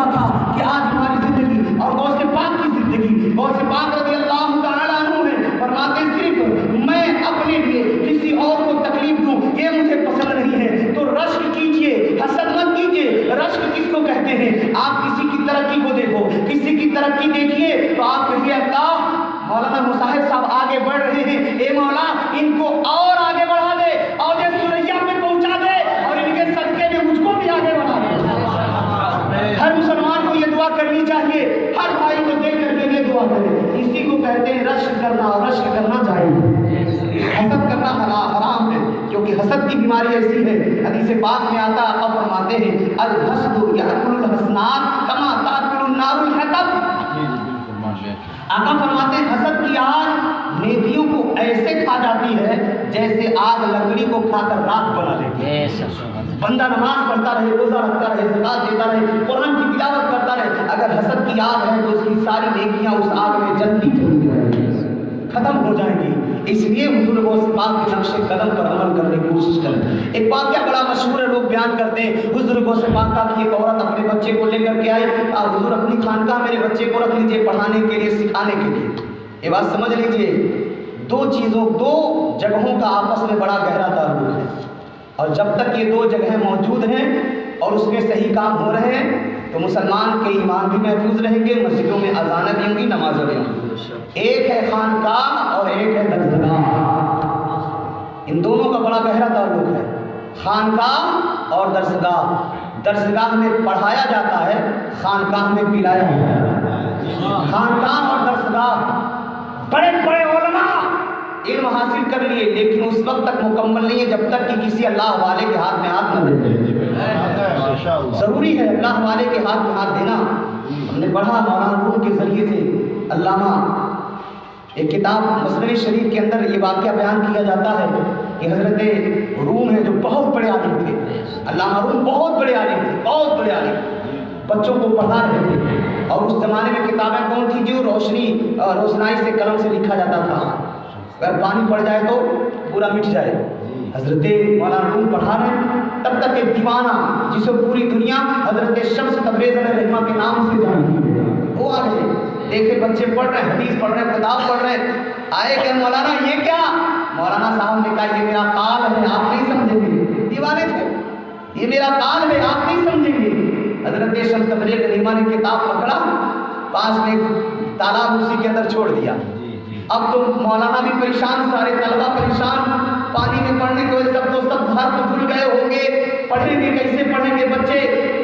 رہا تھا کہ آج ہماری زندگی اور غوث پاک کی زندگی، غوث پاک رضی اللہ تعالیٰ عنہ ہے فرماتے صرف میں اپنے لیے کسی اور کو تکلیف دوں یہ مجھے پسند نہیں ہے، تو رشک کیجئے، حسد مت کیجئے۔ رشک کس کو کہتے ہیں؟ آپ کسی کی ترقی کو دیکھو، کسی کی ترقی دیکھیے تو آپ کہیے اللہ، مولانا مصاحب صاحب آگے بڑھ رہے ہیں، اے مولا ان کو اور آگے بڑھا دے، اور یہ سوریا پہ پہنچا دے، اور ان کے صدقے میں مجھ کو بھی آگے بڑھا دے۔ ہر مسلمان کو یہ دعا کرنی چاہیے، ہر بھائی کو دیکھ کر کے یہ دعا کرے۔ اسی کو کہتے ہیں رشک کرنا، اور رشک کرنا چاہیے۔ حسد کرنا حرام ہے، کیونکہ حسد کی بیماری ایسی ہے، حدیث پاک میں آتا آقا فرماتے ہیں الحسد یاکل الحسنات کما تاکل النار الحطب۔ آقا فرماتے ہیں حسد کی آگ نیکیوں کو ایسے کھا جاتی ہے جیسے آگ لکڑی کو کھا کر راکھ بنا دیتی ہے۔ بندہ نماز پڑھتا رہے، روزہ رکھتا رہے، زکات دیتا رہے، قرآن کی تلاوت کرتا رہے، اگر حسد کی آگ ہے تو اس کی ساری نیکیاں اس آگ میں جلتی چلی جائیں گی، ختم ہو جائیں گی۔ اس لیے حضور غوث پاک کے نقش قدم پر عمل کرنے کی کوشش کریں۔ ایک واقعہ بڑا مشہور ہے، لوگ بیان کرتے ہیں حضور غوث پاک کا کہ ایک عورت اپنے بچے کو لے کر کے آئی، حضور اپنی خانقاہ میرے بچے کو رکھ لیجیے پڑھانے کے لیے، سکھانے کے لیے۔ یہ بات سمجھ لیجیے، دو جگہوں کا آپس میں بڑا گہرا تعلق ہے، اور جب تک یہ دو جگہیں موجود ہیں اور اس میں صحیح کام ہو رہے ہیں تو مسلمان کے ایمان بھی محفوظ رہیں گے، مسجدوں میں اذانیں بھی ہوں گی، نمازیں بھی ہوں گی۔ ایک ہے خانقاہ اور ایک ہے درسگاہ، ان دونوں کا بڑا گہرا تعلق ہے، خانقاہ اور درسگاہ۔ درسگاہ میں پڑھایا جاتا ہے، خانقاہ میں پلایا جاتا ہے۔ خانقاہ اور درسگاہ بڑے بڑے علماء علم حاصل کر لیے، لیکن اس وقت تک مکمل نہیں ہے جب تک کہ کسی اللہ والے کے ہاتھ میں ہاتھ نہ دے۔ ضروری ہے اللہ والے کے ہاتھ میں ہاتھ دینا۔ ہم نے پڑھا مولانا روم کے ذریعے سے، علامہ ایک کتاب مثنوی شریف کے اندر یہ واقعہ بیان کیا جاتا ہے کہ حضرت روم ہے جو بہت بڑے عالم تھے، علامہ روم بہت بڑے عالم تھے، بہت بڑے عالم، بچوں کو پڑھا رہے تھے، اور اس زمانے میں کتابیں کون تھی جو روشنائی سے قلم سے لکھا جاتا تھا، اگر پانی پڑ جائے تو پورا مٹ جائے۔ حضرت مولانا روم پڑھا رہے ہیں، تب تک ایک دیوانہ جسے پوری دنیا حضرت شمس تبریز علیہ الرحمہ کے نام سے جانتی ہے، وہ آ گئے، دیکھے بچے پڑھ رہے ہیں، حدیث پڑھ رہے ہیں، کتاب پڑھ رہے ہیں، آئے کہ مولانا یہ کیا؟ مولانا صاحب نے کہا یہ میرا قال ہے، آپ نہیں سمجھیں گے، دیوانے تھے، یہ میرا قال ہے، آپ نہیں سمجھیں گے۔ حضرت شمس تبریز علیہ الرحمہ نے کتاب پکڑا، پاس میں تالاب اسی کے اندر چھوڑ دیا۔ اب تو مولانا بھی پریشان، سارے طلبہ پریشان، پانی میں پڑھنے کی وجہ سے تو سب حرف بھول گئے ہوں گے، پڑھیں گے کیسے پڑھیں گے بچے؟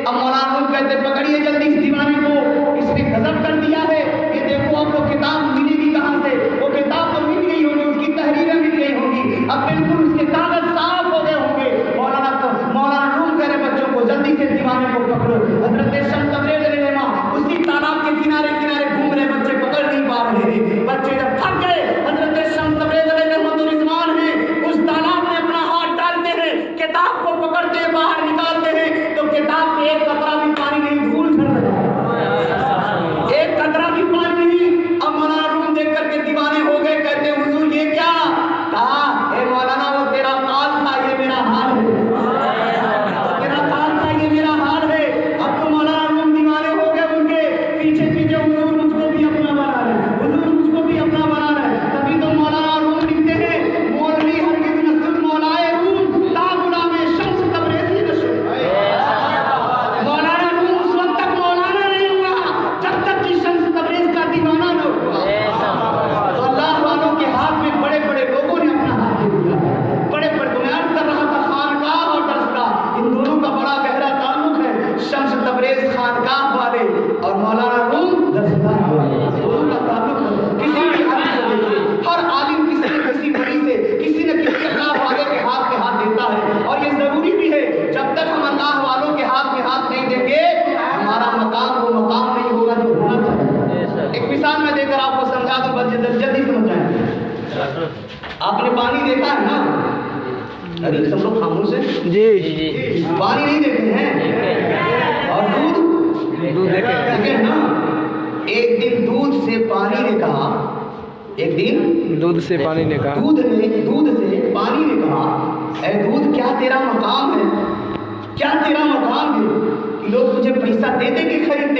اب مولانا روم کہتے پکڑیے جلدی اس دیوانے کو، اس نے غضب کر دیا ہے، یہ دیکھو اب تو کتاب ملے گی کہاں سے؟ وہ کتاب تو مل گئی ہوگی، اس کی تحریریں مل گئی ہوں گی، اب بالکل اس کے کاغذ صاف ہو گئے ہوں گے۔ مولانا روم کہہ رہے بچوں کو جلدی سے دیوانے کو پکڑو۔ حضرت شمس تبریز علیہ الرحمہ اسی تالاب کے کنارے کنارے گھوم رہے، بچے پکڑ نہیں پا رہے ہیں۔ بچے جب تھک گئے، حضرت شمس تبریز علیہ الرحمہ رضوان ہیں، اس تالاب میں اپنا ہاتھ ڈالتے ہیں، کتاب کو پکڑتے ہیں، باہر نکالتے ہیں تو کتاب میں ایک قطرہ بھی پانی نہیں، دھول جھڑ رہا ہے، ایک قطرہ بھی پانی نہیں۔ اب مولانا روم دیکھ کر کے دیوانے ہو گئے، کہتے حضور یہ کیا؟ کہا اے مولانا وہ تیرا قال تھا، یہ میرا حال ہے، تیرا قال تھا، یہ میرا حال ہے۔ اب تو مولانا روم دیوانے ہو گئے، ان کے پیچھے پیچھے حضور مجھ کو بھی اپنا بنا رہے، حضور مجھ کو بھی اپنا بنا رہے۔ تبھی تو مولانا روم لکھتے ہیں مولوی ہرگز نسل مولائے روم تا غلام شمس تبریزی نشد۔ مولانا روم اس وقت تک مولانا نہیں ہوا جب تک کہ شمس تبریز کا دیوانہ نہ ہوا۔ تو اللہ والوں کے ہاتھ میں بڑے بڑے لوگوں نے اپنا ہاتھ دے دیا، بڑے بڑے بنیاد کر رہا تھا خانقاہ اور درسگاہ، ان دونوں کا بڑا گہرا تعلق ہے، شمس تبریز خانقاہ والے اور مولانا روم درسگاہ والے، دونوں کا تعلق ہے۔ کسی بھی حد سے دیکھیے، ہر عالم کسی نہ کسی بڑی سے، کسی نہ کسی اللہ والے کے ہاتھ میں ہاتھ دیتا ہے، اور یہ ضروری بھی ہے، جب تک ہم اللہ والوں کے ہاتھ میں ہاتھ نہیں دیں گے ہمارا مقام وہ مقام نہیں ہوگا جو ہونا چاہیے۔ ایک مثال میں دے کر آپ کو سمجھا دوں، بس جلدی سمجھ جائیں گے۔ آپ نے پانی دیکھا ہے نا؟ ارے سب لوگ خاموش ہیں جی، پانی نہیں دیکھتے ہیں، اور دودھ دیکھے نا؟ ایک دن دودھ سے پانی نے کہا، ایک دن دودھ سے پانی نے کہا، دودھ سے پانی نے کہا اے دودھ کیا تیرا مقام ہے، کیا تیرا مقام ہے کہ لوگ تجھے پیسہ دے دے کے خریدتے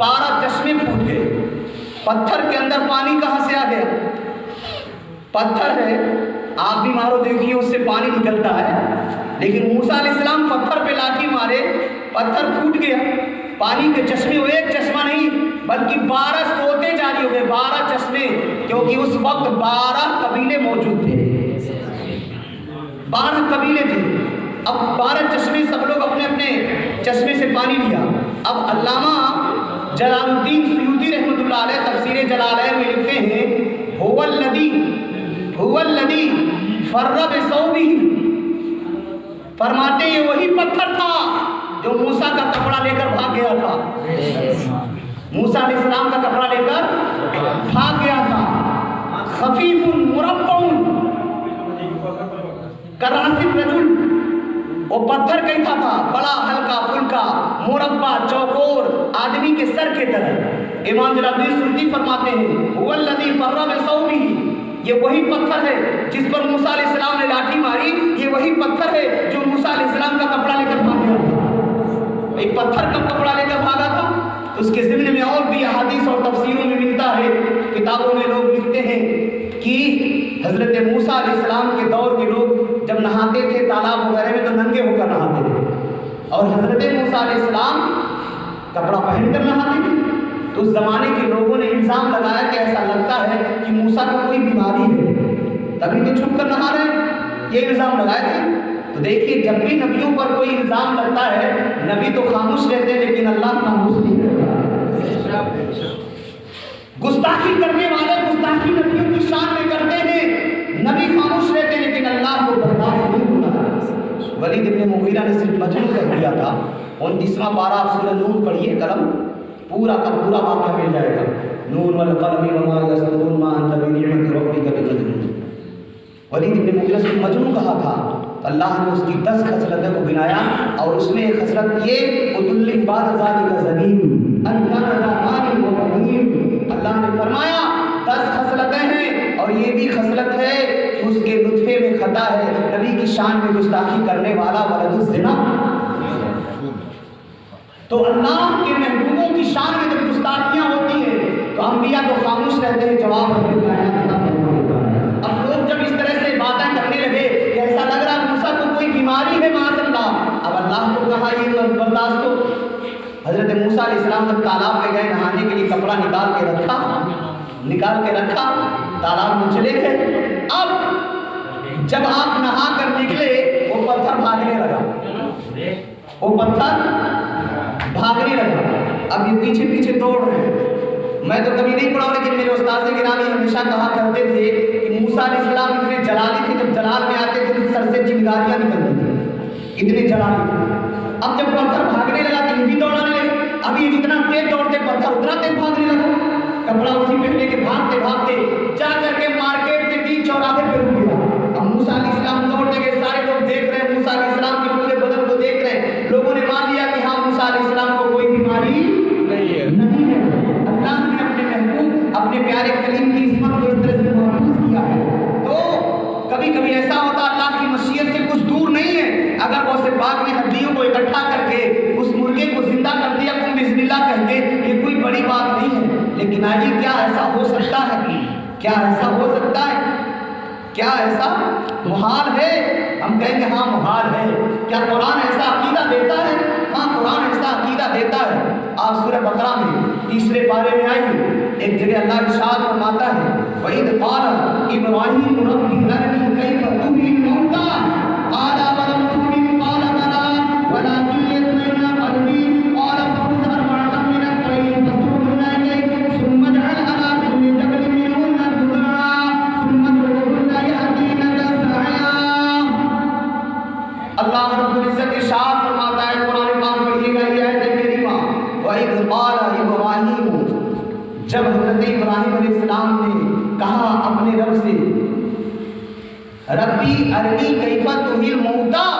12 چشمے پھوٹ گئے۔ پتھر کے اندر پانی کہاں سے آ گیا؟ پتھر ہے، آپ بھی مارو دیکھیے اس سے پانی نکلتا ہے، لیکن موسیٰ علیہ السلام پتھر پہ لاٹھی مارے، پتھر پھوٹ گیا، پانی کے چشمے وہ ایک چشمہ نہیں بلکہ 12 سوتے جاری ہو گئے، 12 چشمے، کیونکہ اس وقت 12 قبیلے موجود تھے، 12 قبیلے تھے۔ اب 12 چشمے، سب لوگ اپنے اپنے چشمے سے پانی لیا۔ اب علامہ جلال الدین سیوطی رحمۃ اللہ علیہ تفسیر جلالین میں لکھتے ہیں هو الذی فر بثوبہ، فرماتے یہ وہی پتھر تھا جو موسیٰ کا کپڑا لے کر بھاگ گیا تھا، موسیٰ علیہ السلام کا کپڑا لے کر بھاگ گیا تھا۔ خفیف مربع کراسب رجل، وہ پتھر کیسا تھا؟ بڑا ہلکا پھلکا مربع چوکور آدمی کے سر کے طرح۔ امام جلال الدین سیوطی فرماتے ہیں هو الذی فر بثوبہ، یہ وہی پتھر ہے جس پر موسیٰ علیہ السلام نے لاٹھی ماری، یہ وہی پتھر ہے جو موسیٰ علیہ السلام کا کپڑا لے کر بھاگ گیا تھا۔ ایک پتھر کا کپڑا لے کر بھاگا تھا، تو اس کے ضمن میں اور بھی احادیث اور تفسیروں میں ملتا ہے، کتابوں میں لوگ لکھتے ہیں کہ حضرت موسیٰ علیہ السلام کے دور کے لوگ جب نہاتے تھے تالاب وغیرہ میں تو ننگے ہو کر نہاتے تھے، اور حضرت موسیٰ علیہ السلام کپڑا پہن کر نہاتے تھے۔ تو اس زمانے کے لوگوں نے الزام لگایا کہ ایسا لگتا ہے کہ موسیٰ کو کوئی بیماری ہے، تبھی تو چھپ کر نہا رہے ہیں، یہ الزام لگائے تھے۔ تو دیکھیے جب بھی نبیوں پر کوئی الزام لگتا ہے، نبی تو خاموش رہتے ہیں لیکن اللہ خاموش نہیں رہتا۔ گستاخی کرنے والے گستاخی نبیوں کی شان میں کرتے ہیں، نبی خاموش رہتے ہیں لیکن اللہ کو برداشت نہیں ہوتا۔ ولید ابن مغیرہ نے صرف مجنون کر دیا تھا۔ 29واں پارہ آپ سورہ نون پڑھیے، قلم پورا کا پورا واقعہ مل جائے گا۔ نون والقلم وما یسطرون ما انت بنعمت ربک بمجنون۔ ولید ابن مغیرہ سے مجنون کہا تھا، اللہ نے اس کی 10 خصلتوں کو گنایا، اور اس میں ایک خصلت یہ ادل بعد ذالک زنیم ان کان ذا مال و بنین، اللہ نے فرمایا 10 خصلتیں ہیں، اور یہ بھی خصلت ہے کہ اس کے نطفے میں خطا ہے، نبی کی شان میں گستاخی کرنے والا ولد الزنا۔ تو اللہ کے محبوبوں کی شان میں جب گستاخیاں ہوتی ہیں تو انبیاء تو خاموش رہتے ہیں، جواب نہیں دیتا۔ اب لوگ جب اس طرح سے باتیں کرنے لگے کہ ایسا لگ رہا ہے موسیٰ کو کوئی بیماری ہے معاذ اللہ، اب اللہ کو کہا یہ برداشت ہو۔ حضرت موسیٰ علیہ السلام جب تالاب میں گئے نہانے کے لیے، کپڑا نکال کے رکھا، تالاب میں چلے گئے۔ اب جب آپ نہا کر نکلے وہ پتھر بھاگنے لگا، اب یہ پیچھے پیچھے دوڑ رہے ہیں۔ میں تو کبھی نہیں پڑھا لیکن میرے استاد گرامی ہمیشہ کہا کرتے تھے کہ موسیٰ علیہ السلام اتنے جلالی تھے، جب جلال میں آتے تھے تو سر سے چنگاریاں نکلتی تھیں، اتنے جلالی تھے۔ اب جب پتھر بھاگنے لگا تو بھی دوڑانے لگے، اب یہ جتنا تیز دوڑتے پتھر اتنا تیز بھاگنے لگا، کپڑا اسی پہنے کے بھاگتے بھاگتے جا کر کے مارکیٹ کے بیچ چوراہے پہ رک گیا۔ اب موسیٰ علیہ السلام دوڑتے گئے، سارے لوگ دیکھ رہے ہیں، موسیٰ علیہ السلام کے پورے بدن کو دیکھ رہے ہیں، لوگوں نے مان لیا کہ ہاں موسیٰ علیہ السلام کو کوئی بیماری نہیں ہے۔ اللہ نے اپنے محبوب اپنے پیارے کلیم کی عصمت کو اس طرح سے محفوظ کیا ہے۔ تو کبھی کبھی ایسا ہوتا اللہ کی مشیت سے کچھ دور نہیں ہے، اگر وہ سے پاک نے ہڈیوں کو اکٹھا کر کے اس مرغے کو زندہ کر دیا کم بسم اللہ کہہ کے، یہ کوئی بڑی بات نہیں ہے۔ لیکن آئیے کیا ایسا ہو سکتا ہے؟ کیا ایسا ہو سکتا ہے؟ کیا ایسا محال ہے؟ ہم کہیں گے ہاں محال ہے۔ کیا قرآن ایسا عقیدہ دیتا ہے؟ ہاں قرآن ایسا عقیدہ دیتا ہے۔ آپ سورہ بقرہ میں 3 پارے میں آئیے، ایک جگہ اللہ ارشاد فرماتا ہے وَإِذْ قَالَ إِبْرَاهِيمُ رَبِّ أَرِنِي كَيْفَ تُحْيِي الْمَوْتَىٰ قَالَ أَوَلَمْ تُؤْمِنْ قَالَ بَلَىٰ وَلَٰكِن لِيَطْمَئِنَّ قَلْبِي قَالَ فَخُذْ أَرْبَعَةً مِّنَ الطَّيْرِ فَصُرْهُنَّ إِلَيْكَ ثُمَّ اجْعَلْ عَلَىٰ كُلِّ جَبَلٍ مِّنْهُنَّ جُزْءًا ثُمَّ ادْعُهُنَّ يَأْتِينَكَ سَعْيًا۔ اللہ رب العزت ارشاد فرماتا ہے، قرآن پاک پڑھیے گا یہ آیت کریمہ، وَإِذْ قَالَ إِبْرَاهِيمُ، جب حضرت ابراہیم علیہ السلام نے کہا اپنے رب سے ربی ارنی کیف تحیی الموتیٰ،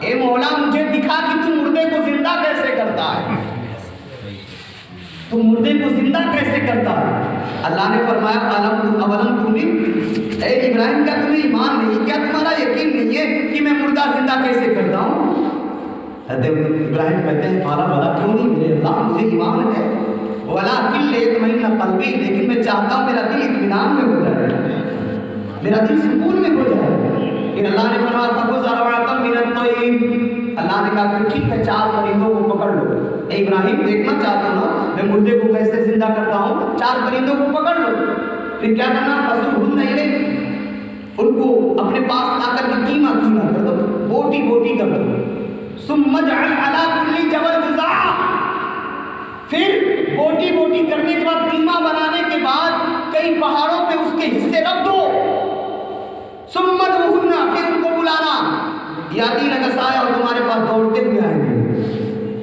اے مولا مجھے دکھا کہ تم مردے کو زندہ کیسے کرتا ہے، تم مردے کو زندہ کیسے کرتا ہے۔ اللہ نے فرمایا اولم تؤمن، اے ابراہیم کیا تمہیں ایمان نہیں، کیا تمہارا یقین نہیں ہے کہ میں مردہ زندہ کیسے کرتا ہوں؟ حضرت ابراہیم کہتے ہیں مالا بلا کیوں نہیں، میرے اللہ مجھے ایمان ہے، یطمئن قلبی، لیکن میں چاہتا ہوں میرا دل اطمینان میں ہو جائے، میرا دل سکون میں ہو جائے۔ پھر اللہ نے فرمایا فَخُذْ أَرْبَعَةً مِنَ الطَّيْرِ، اللہ نے کہا کہ ٹھیک ہے 4 پرندوں کو پکڑ لو۔ اے ابراہیم دیکھنا چاہتا ہوں نا میں مردے کو کیسے زندہ کرتا ہوں، 4 پرندوں کو پکڑ لو۔ پھر کیا کرنا، فَصُرْهُنَّ إِلَيْكَ، ان کو اپنے پاس لا کر کے کیما کر دو، بوٹی بوٹی کر دو۔ ثُمَّ اجْعَلْ عَلَىٰ كُلِّ جَبَلٍ جُزْءًا، پھر بوٹی بوٹی کرنے کے بعد کیما بنانے کے بعد کئی پہاڑوں پہ اس کے حصے رکھ دو۔ ثُمَّ ادْعُوهُنَّ، پھر ان کو بلانا، یَأْتِینَکَ سَعْیًا، اور تمہارے پاس دوڑتے ہوئے آئیں گے۔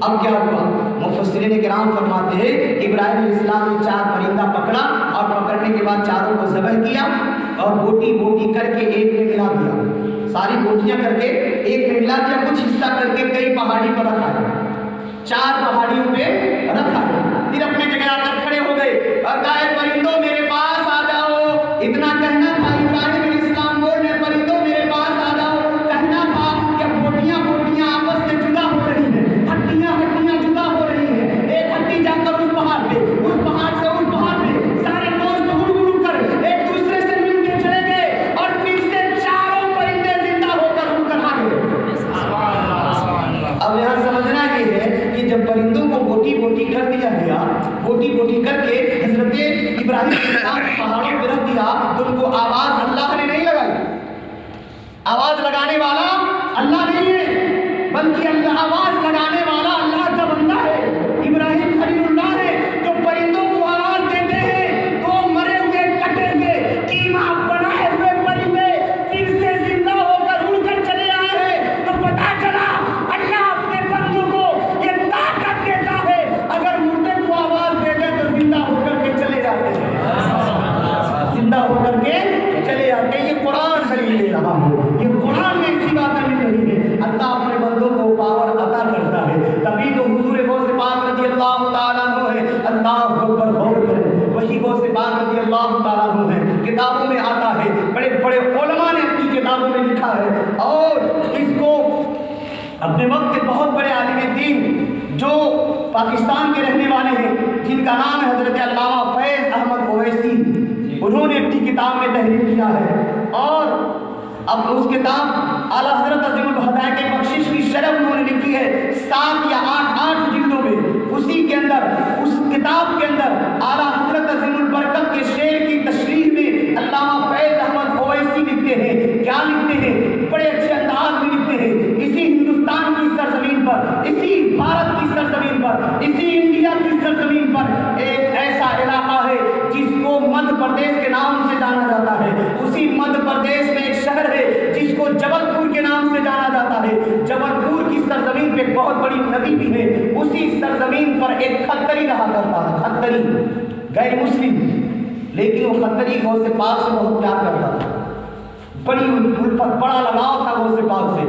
اب کیا ہوا، مفسرین کرام فرماتے ہیں ابراہیم علیہ السلام نے 4 پرندہ پکڑا اور پکڑنے کے بعد چاروں کو ذبح کیا اور بوٹی بوٹی کر کے ایک میں ملا دیا، ساری بوٹیاں کر کے ایک میں ملا دیا، کچھ حصہ کر کے کئی پہاڑی پر رکھا ہے، 4 پہاڑیوں پہ رکھا ہے۔ پھر اپنے جگہ آ کر کھڑے ہو گئے اور کہا پرندوں میرے پاس آ جاؤ، اتنا کہنا تھا ابراہیم علیہ السلام بول رہے پرندوں میرے پاس آ جاؤ، کہنا تھا کہ بوٹیاں بوٹیاں آپس سے جدا ہو رہی ہیں، ہڈیاں ہڈیاں جدا ہو رہی ہیں، ایک ہڈی جا کر اس پہاڑ پہ، اس پہاڑ سے اس پہاڑ پہ، سارے دوست گڑ گڑ کر ایک دوسرے سے مل کے چلے گئے اور پھر سے 4 پرندے زندہ ہو کر اڑ کر آ گئے۔ اب یہاں سمجھنا یہ ہے کہ جب پرندوں کو بوٹی بوٹی کر دیا گیا، بوٹی بوٹی کر کے حضرت ابراہیم علیہ السلام پہاڑوں پہ رکھ دیا تو ان کو آواز اللہ نے نہیں لگائی، آواز لگانے والا اللہ نہیں ہے بلکہ اللہ آواز لگانے والا اللہ کا بندہ ہے، ابراہیم خلیل اللہ ہے جو پرندوں کو آواز دیتے ہیں تو مرے ہوئے کٹے ہوئے کیما بنائے ہوئے پرندے پھر سے زندہ ہو کر اڑ کر چلے آئے ہیں، تو پتا چلا اللہ اپنے بندوں کو یہ طاقت دیتا ہے، اگر مردے کو آواز دے دے تو زندہ ہو کر کے چلے جاتے ہیں، زندہ ہو کر کے چلے جاتے ہیں۔ یہ قرآن دلیل دے رہا ہوں، یہ قرآن میں ایسی بات نہیں رہی ہے، اللہ اپنے بندوں کو پاور عطا کرتا ہے، تبھی تو حضور غوث پاک رضی اللہ تعالیٰ عنہ ہے، اللہ اکبر غور کریں، وہی غوث پاک رضی اللہ تعالیٰ عنہ ہے، کتابوں میں آتا ہے، بڑے بڑے علماء نے اپنی کتابوں میں لکھا ہے، اور اس کو اپنے وقت کے بہت بڑے عالم دین جو پاکستان کے رہنے والے ہیں جن کا نام ہے حضرت علامہ فیض احمد اویسی، انہوں نے اپنی کتاب میں تحریر کیا ہے، اور اب اس کتاب اعلیٰ حضرت عظیم الہدایہ کی بخشش کی شرح انہوں نے لکھی ہے 7 یا 8 جلدوں میں، اسی کے اندر اس کتاب کے اندر اعلیٰ حضرت عظیم البرکت کے شعر کی تشریح میں علامہ فیض احمد اویسی لکھتے ہیں، کیا لکھتے ہیں، بڑے اچھے انداز میں لکھتے ہیں، اسی ہندوستان کی سرزمین پر، اسی بھارت کی سرزمین پر، اسی انڈیا کی سرزمین پر ایک ایسا علاقہ ہے جس کو مدھیہ پردیش کے نام سے جانا جاتا ہے، اسی مدھیہ پردیش میں ایک شہر ہے جس کو جبل پور کے نام سے جانا جاتا ہے، جبل پور کی سرزمین پہ بہت بڑی ندی بھی ہے، اسی سرزمین پر ایک کھتری رہا کرتا تھا، کھتری غیر مسلم، لیکن وہ کھتری غوث پاک سے بہت پیار کرتا تھا، بڑی الفت، بڑا لگاؤ تھا غوث پاک سے،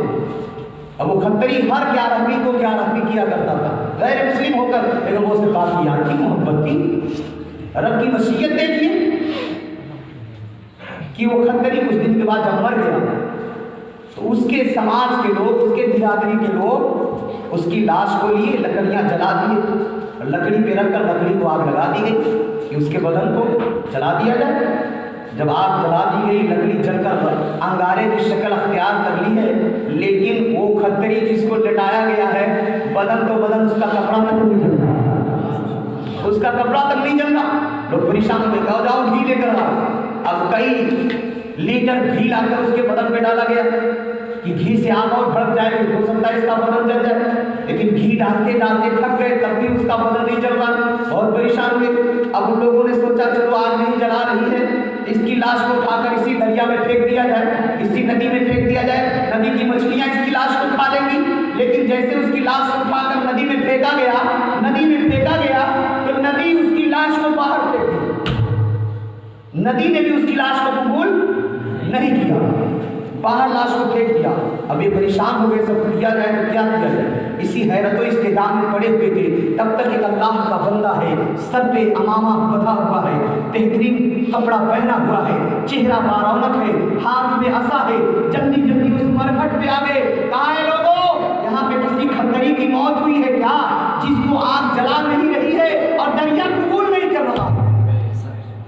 اب وہ کھتری ہر 11ویں کو 11ویں کیا کرتا تھا، غیر مسلم ہو کر، لیکن غوث پاک کی یاد کی، محبت کی، رب کی مشیت دیکھیے کہ وہ کھتری کچھ دن کے بعد جب مر گیا تو اس کے سماج کے لوگ، اس کے برادری کے لوگ اس کی لاش کو لیے، لکڑیاں جلا دیے، لکڑی پہ رکھ کر لکڑی کو آگ لگا دی گئی کہ اس کے بدن کو جلا دیا جائے۔ جب آگ جلا دی گئی، لکڑی جل کر انگارے کی شکل اختیار کر لی ہے، لیکن وہ کھتری جس کو لٹایا گیا ہے بدن تو بدن، اس کا کپڑا تک نہیں جل رہا، اس کا کپڑا تک نہیں جل رہا، لوگ پریشان ہوئے، کہو جاؤ گھی لے کر آؤ۔ اب کئی لیٹر گھی لا کر اس کے بدن پہ ڈالا گیا کہ گھی سے آگ اور بھڑک جائے گی، ہو سکتا ہے اس کا بدن جل جائے، لیکن گھی ڈالتے ڈالتے تھک گئے تب بھی اس کا بدن نہیں جل رہا، بہت پریشان ہوئے۔ اب ان لوگوں نے سوچا چلو آگ نہیں جلا رہی ہے، اس کی لاش کو اٹھا کر اسی دریا میں پھینک دیا جائے، اسی ندی میں پھینک دیا جائے، ندی کی مچھلیاں اس کی لاش کو کھا لیں گی۔ لیکن جیسے اس کی لاش کو اٹھا کر ندی میں پھینکا گیا، ندی میں پھینکا گیا تو ندی اس کی لاش کو باہر پھینک دی، ندی نے بھی اس کی لاش کو قبول نہیں کیا، باہر لاش کو پھینک دیا۔ اب یہ پریشان ہو گئے، سب کیا جائے تو کیا کیا جائے، اسی حیرت و استدعا میں پڑے ہوئے تھے، تب تک ایک اللہ کا بندہ ہے، سر پہ امامہ بدھا ہوا ہے، بہترین کپڑا پہنا ہوا ہے، چہرہ بارونق ہے، ہاتھ میں عصا ہے، جلدی جلدی اس مرگھٹ پہ آ گئے، کہا ہے لوگوں یہاں پہ کسی کھتری کی موت ہوئی ہے کیا، جس کو آگ جلا نہیں رہی ہے اور دریا قبول نہیں کر رہا۔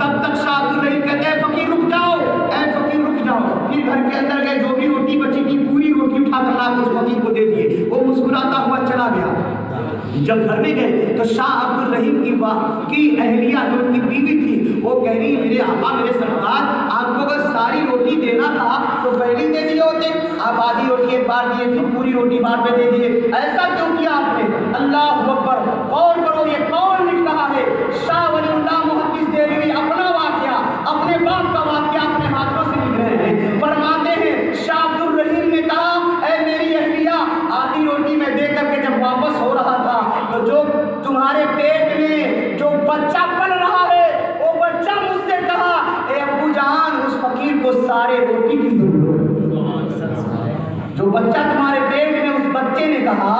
تب تک شاہ عبدالرحیم کہتے ہیں فقیر رک جاؤ, اے فقیر رک جاؤ. پھر گھر کے اندر گئے, جو بھی روٹی بچی تھی پوری روٹی اٹھا کر لا کر اس فقیر کو دے دیے. وہ مسکراتا ہوا چلا گیا. جب گھر میں گئے تو شاہ عبدالرحیم کی اہلیہ جو ان کی بیوی تھی وہ کہہ رہی میرے آقا میرے سرکار آپ کو اگر ساری روٹی دینا تھا تو پہلے دے دیے ہوتے, آپ آدھی روٹی ایک بار دیے پھر پوری روٹی بعد میں دے دیے, ایسا کیوں کیا آپ نے؟ اللہ اکبر. غور کرو یہ کون لکھ رہا ہے؟ شاہ ولی اللہ محدث دہلوی اپنا واقعہ, اپنے باپ کا واقعہ اپنے ہاتھوں سے لکھ رہے ہیں. فرماتے ہیں شاہ عبدالرحیم نے کہا اے میری اہلیہ آدھی روٹی میں دے کر کے جب واپس ہو رہا تھا تو جو تمہارے پیٹ میں جو بچہ پل رہا ہے وہ بچہ مجھ سے کہا اے ابو جان اس فقیر کو سارے روٹی کی ضرورت ہے. جو بچہ تمہارے پیٹ میں اس بچے نے کہا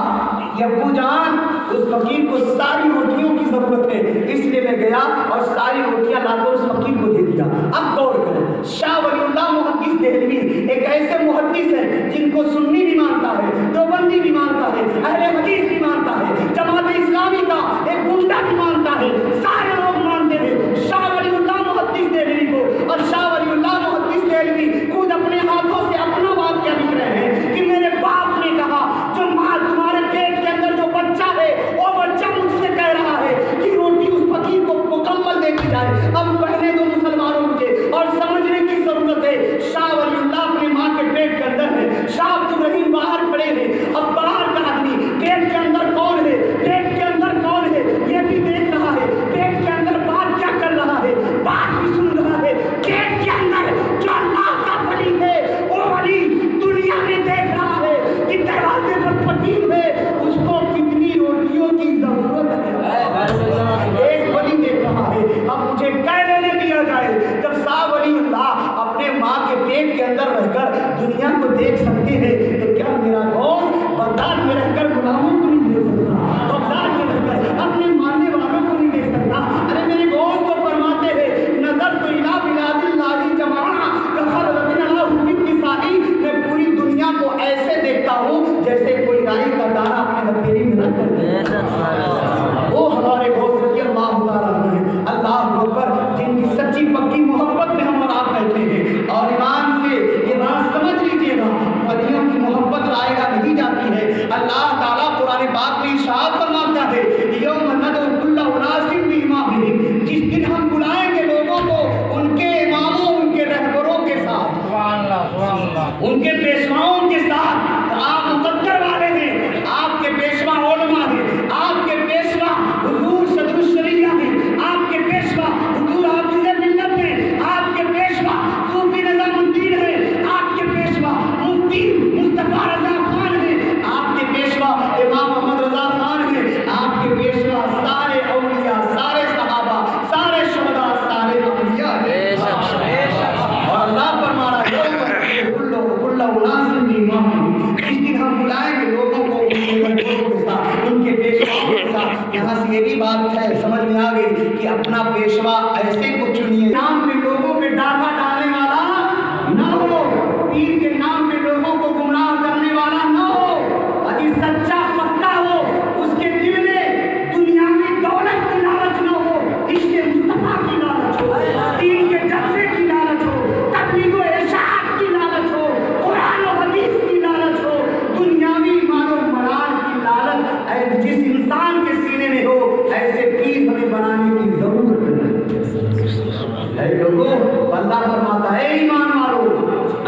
کہ ابو جان اس فقیر کو ساری روٹیوں کی ضرورت ہے, اس لیے میں گیا اور ساری روٹیاں لا کر اس فقیر کو دے دیا. اب غور کریں, شاہ ولی اللہ محدث دہلوی ایک ایسے محدث ہیں جن کو سنی بھی مانتا ہے, دیوبندی بھی مانتا ہے, اہل حدیث بھی مانتا ہے, جماعت اسلامی کا ایک گنڈا بھی مانتا ہے, سارے لوگ مانتے ہیں شاہ ولی اللہ محدث دہلوی کو. اور شاہ ولی اللہ محدث دہلوی خود اپنے ہاتھوں سے اپنا واقعہ لکھ رہے ہیں کہ میرے باپ نے کہا جو ماں تمہارے پیٹ کے اندر جو بچہ ہے وہ بچہ مجھ سے کہہ رہا ہے کہ روٹی اس فقیر کو مکمل دے دی جائے. اب کہنے دو مسلمانوں مجھے اور سمجھنے کی ضرورت ہے. شاہ ولی اللہ اپنے ماں کے پیٹ کے اندر ہے, شاہ عبدالرحیم باہر کھڑے ہیں. اب باہر کا آدمی پیٹ کے اندر کون ہے, پیٹ کے اندر کون ہے یہ بھی دیکھ رہا ہے, پیٹ کے اندر بات کیا کر رہا ہے بات بھی سن رہا ہے. پیٹ کے اندر جو اللہ کا ولی ہے وہ ولی دنیا میں دیکھ رہا ہے کہ دروازے پر فقیر ہے اس کو کتنی روٹیوں کی ضرورت ہے. ایک ولی دیکھ رہا ہے. اب مجھے کہہ لینے دیا جائے جب شاہ ولی اللہ اپنے ماں کے پیٹ کے اندر رہ کر دنیا کو دیکھ سکتے ہیں تو کیا میرا دوست بغداد میں رہ کر غلاموں کو نہیں دیکھ سکتا, بغداد میں رہ کر اپنے ماننے والوں کو نہیں دیکھ سکتا؟ ارے میرے دوست تو فرماتے ہیں نظر تو الہ بلاد اللہ جمعہ کفر ربنا اللہ کی ساری, میں پوری دنیا کو ایسے دیکھتا ہوں جیسے کوئی رائی کا دانہ اپنے ہتھیلی میں رکھ کر. وہ ہمارے دوست رضی اللہ تعالیٰ عنہ ہیں, اللہ اکبر, جن کی سچی پکی محبت میں ہم اور آپ بیٹھے ہیں. اور ایمان سے یہ بات سمجھ لیجیے گا ولیوں کی محبت رائے گا نہیں جاتی ہے. اللہ تعالیٰ قرآن پاک میں ارشاد فرماتا ہے یوم ندعو کل اناس بامامہم, جس دن ہم بلائیں گے لوگوں کو ان کے اماموں ان کے رہبروں کے ساتھ, ان کے پیشواؤں کے ساتھ. آپ مقدر والے ہیں, آپ کے پیشوا علماء ہیں, آپ کے پیشوا حضور صدر الشریعہ ہیں, آپ کے پیشوا حضور حافظ ملت ہیں, آپ کے پیشوا صوفی نظام الدین ہیں, آپ کے پیشوا مفتی مصطفیٰ رضا خان ہیں, آپ کے پیشوا امام محمد رضا خان ہیں, آپ کے پیشوا سارے اولیاء, سارے صحابہ, سارے شہداء, سارے اولیاء ہیں. اور اللہ فرما رہا ہے کل اناس بامامہم, جس دن ہم بلائیں گے لوگوں کو ان کے رہبروں کے ساتھ, ان کے پیشواؤں کے ساتھ. یہاں سے یہ بھی بات ہے سمجھ میں آ گئی کہ اپنا پیشوا ایسے کو چنیے نام پہ لوگوں پہ ڈاکہ ڈالنے والا نہ ہو, پیر کے نام پہ لوگوں کو گمراہ کرنے والا نہ ہو, اجی سچا پکا ہو, اس کے دل میں دنیاوی دولت کی لالچ نہ ہو, عشق مصطفیٰ کی لالچ ہو, دین کے جذبے کی لالچ ہو, تبلیغ و ارشاد کی لالچ ہو, قرآن و حدیث کی لالچ ہو, دنیاوی مال و ملال کی لالچ جس انسان کے سینے میں ہو ایسے پیر ہمیں بنانے کی ضرورت ہے. لوگوں اللہ فرماتا ہے ایمان والو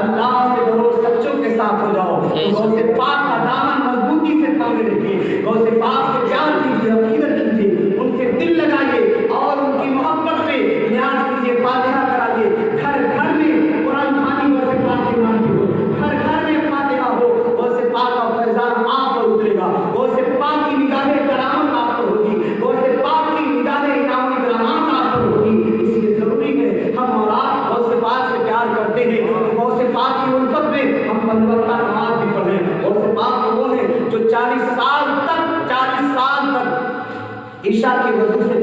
اللہ سے ڈرو, سچوں کے ساتھ ہو جاؤ, غوث پاک کا دامن مضبوطی سے تھامے رکھیے, غوث پاک سے پیار کیجیے, عقیدت کیجیے, ان سے دل لگائیے اور ان کی محبت سے نیاز کیجیے, فاتحہ کرائیے. گھر گھر میں قرآن خوانی غوث پاک کے نام کی ہو, گھر گھر میں فاتحہ ہو, غوث پاک کا فیضان آپ پر اترے گا, غوث پاک کی نگاہ کرامت آپ پر ہوگی, غوث پاک کی نگاہ انعام و کرامات آپ پر ہوگی. اس لیے ضروری ہے ہم اور آپ غوث پاک سے پیار کرتے ہیں, غوث پاک کی الفت میں ہم 5 وقت نماز بھی پڑھیں. غوث پاک وہ ہے جو 40 سال تک عشاء کے وضو سے